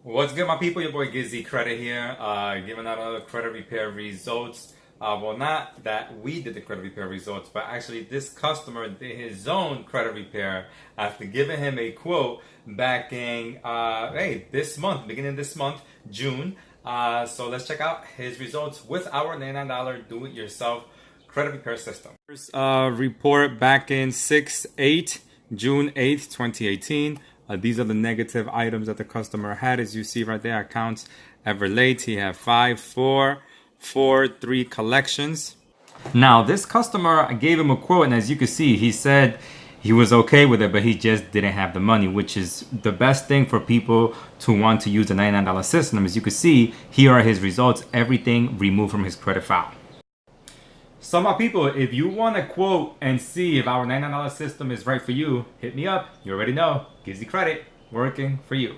What's good, my people? Your boy GizzyCredit here, giving out another credit repair results. Well, not that we did the credit repair results, but actually this customer did his own credit repair after giving him a quote back in, this month, beginning of this month, June. So let's check out his results with our $99 do-it-yourself credit repair system. First report back in June 8th, 2018. These are the negative items that the customer had. As you see right there, accounts ever late. He had 5, 4, 4, 3 collections. Now, this customer, I gave him a quote, and as you can see, he said he was okay with it, but he just didn't have the money, which is the best thing for people to want to use the $99 system. As you can see, here are his results. Everything removed from his credit file. So my people, if you want to quote and see if our $99 system is right for you, hit me up. You already know, GizzyCredit, working for you.